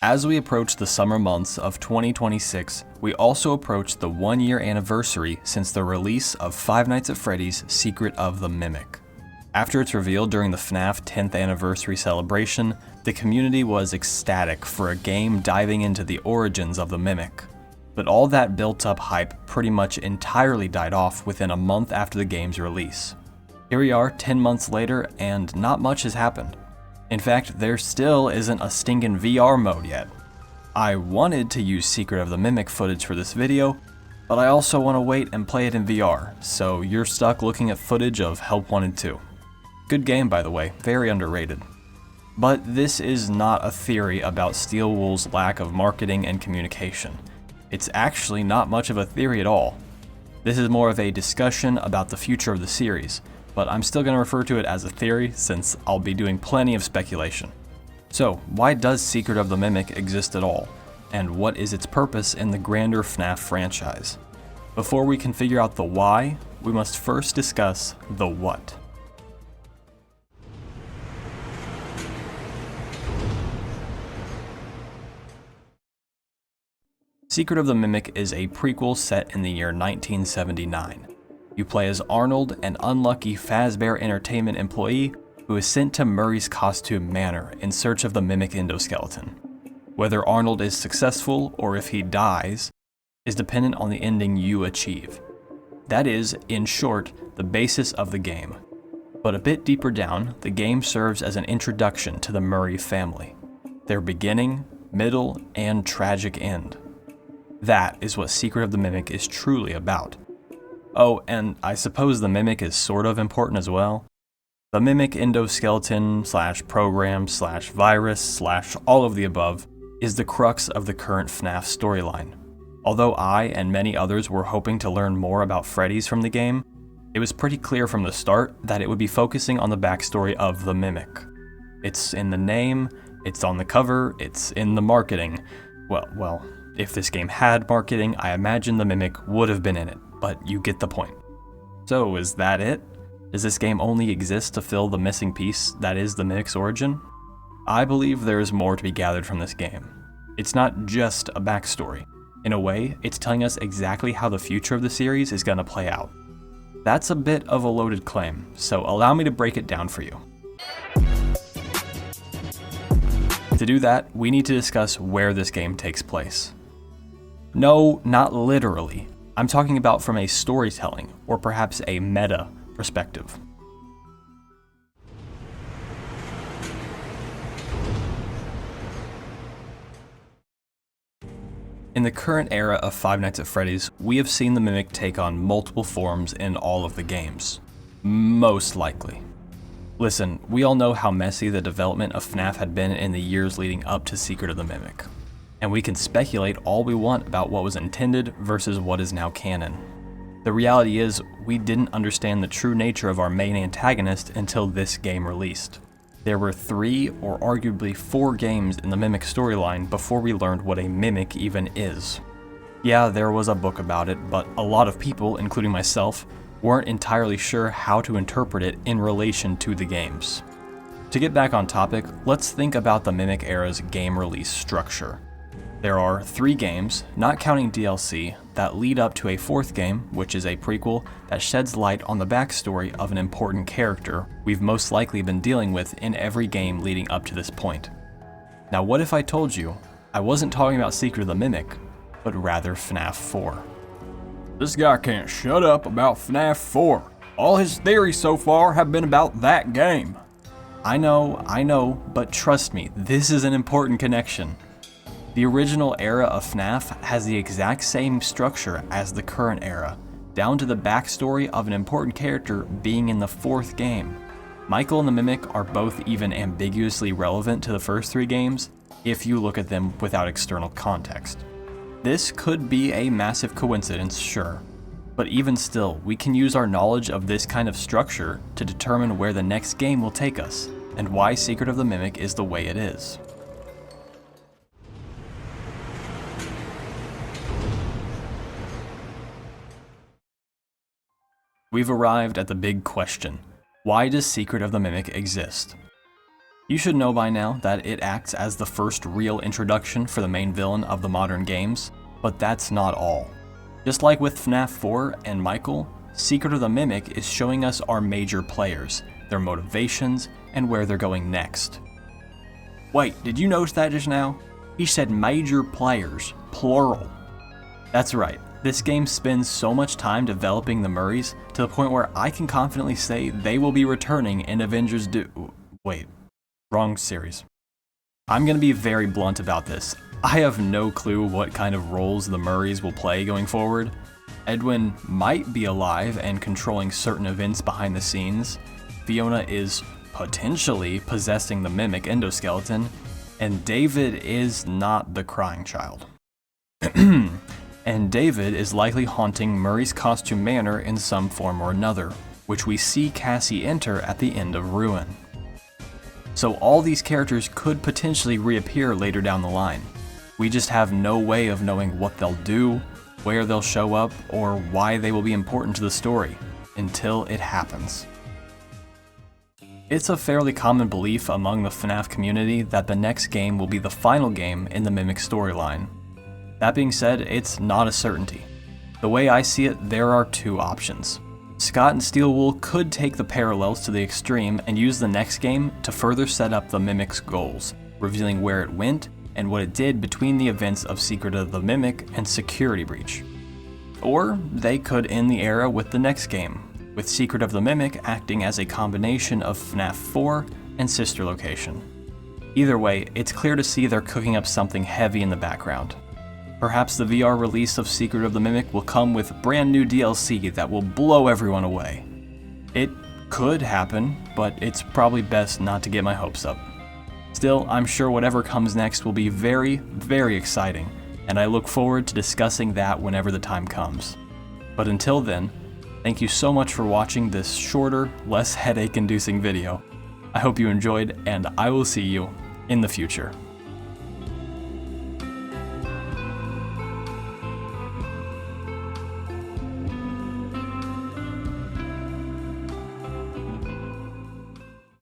As we approach the summer months of 2026, we also approach the 1-year anniversary since the release of Five Nights at Freddy's Secret of the Mimic. After its reveal during the FNAF 10th anniversary celebration, the community was ecstatic for a game diving into the origins of the Mimic. But all that built-up hype pretty much entirely died off within a month after the game's release. Here we are 10 months later, and not much has happened. In fact, there still isn't a stinking VR mode yet. I wanted to use Secret of the Mimic footage for this video, but I also want to wait and play it in VR, so you're stuck looking at footage of Help Wanted 2. Good game, by the way, very underrated. But this is not a theory about Steel Wool's lack of marketing and communication. It's actually not much of a theory at all. This is more of a discussion about the future of the series, but I'm still going to refer to it as a theory since I'll be doing plenty of speculation. So, why does Secret of the Mimic exist at all? And what is its purpose in the grander FNAF franchise? Before we can figure out the why, we must first discuss the what. Secret of the Mimic is a prequel set in the year 1979. You play as Arnold, an unlucky Fazbear Entertainment employee who is sent to Murray's Costume Manor in search of the Mimic endoskeleton. Whether Arnold is successful or if he dies is dependent on the ending you achieve. That is, in short, the basis of the game. But a bit deeper down, the game serves as an introduction to the Murray family, their beginning, middle, and tragic end. That is what Secret of the Mimic is truly about. Oh, and I suppose the Mimic is sort of important as well. The Mimic endoskeleton / program / virus / all of the above is the crux of the current FNAF storyline. Although I and many others were hoping to learn more about Freddy's from the game, it was pretty clear from the start that it would be focusing on the backstory of the Mimic. It's in the name, it's on the cover, it's in the marketing. Well, if this game had marketing, I imagine the Mimic would have been in it, but you get the point. So is that it? Does this game only exist to fill the missing piece that is the Mimic's origin? I believe there is more to be gathered from this game. It's not just a backstory. In a way, it's telling us exactly how the future of the series is going to play out. That's a bit of a loaded claim, so allow me to break it down for you. To do that, we need to discuss where this game takes place. No, not literally. I'm talking about from a storytelling, or perhaps a meta, perspective. In the current era of Five Nights at Freddy's, we have seen the Mimic take on multiple forms in all of the games. Most likely. Listen, we all know how messy the development of FNAF had been in the years leading up to Secret of the Mimic. And we can speculate all we want about what was intended versus what is now canon. The reality is, we didn't understand the true nature of our main antagonist until this game released. There were 3 or arguably 4 games in the Mimic storyline before we learned what a Mimic even is. Yeah, there was a book about it, but a lot of people, including myself, weren't entirely sure how to interpret it in relation to the games. To get back on topic, let's think about the Mimic era's game release structure. There are 3 games, not counting DLC, that lead up to a 4th game, which is a prequel that sheds light on the backstory of an important character we've most likely been dealing with in every game leading up to this point. Now what if I told you I wasn't talking about Secret of the Mimic, but rather FNAF 4? This guy can't shut up about FNAF 4. All his theories so far have been about that game. I know, but trust me, this is an important connection. The original era of FNAF has the exact same structure as the current era, down to the backstory of an important character being in the 4th game. Michael and the Mimic are both even ambiguously relevant to the first 3 games, if you look at them without external context. This could be a massive coincidence, sure, but even still, we can use our knowledge of this kind of structure to determine where the next game will take us, and why Secret of the Mimic is the way it is. We've arrived at the big question. Why does Secret of the Mimic exist? You should know by now that it acts as the first real introduction for the main villain of the modern games, but that's not all. Just like with FNAF 4 and Michael, Secret of the Mimic is showing us our major players, their motivations, and where they're going next. Wait, did you notice that just now? He said major players, plural. That's right, this game spends so much time developing the Murrays to the point where I can confidently say they will be returning in Avengers Wait, wrong series. I'm gonna be very blunt about this. I have no clue what kind of roles the Murrays will play going forward. Edwin might be alive and controlling certain events behind the scenes. Fiona is potentially possessing the Mimic endoskeleton, and David is not the crying child. And David is likely haunting Murray's Costume Manor in some form or another, which we see Cassie enter at the end of Ruin. So all these characters could potentially reappear later down the line. We just have no way of knowing what they'll do, where they'll show up, or why they will be important to the story, until it happens. It's a fairly common belief among the FNAF community that the next game will be the final game in the Mimic storyline. That being said, it's not a certainty. The way I see it, there are two options. Scott and Steelwool could take the parallels to the extreme and use the next game to further set up the Mimic's goals, revealing where it went and what it did between the events of Secret of the Mimic and Security Breach. Or they could end the era with the next game, with Secret of the Mimic acting as a combination of FNAF 4 and Sister Location. Either way, it's clear to see they're cooking up something heavy in the background. Perhaps the VR release of Secret of the Mimic will come with brand new DLC that will blow everyone away. It could happen, but it's probably best not to get my hopes up. Still, I'm sure whatever comes next will be very, very exciting, and I look forward to discussing that whenever the time comes. But until then, thank you so much for watching this shorter, less headache-inducing video. I hope you enjoyed, and I will see you in the future.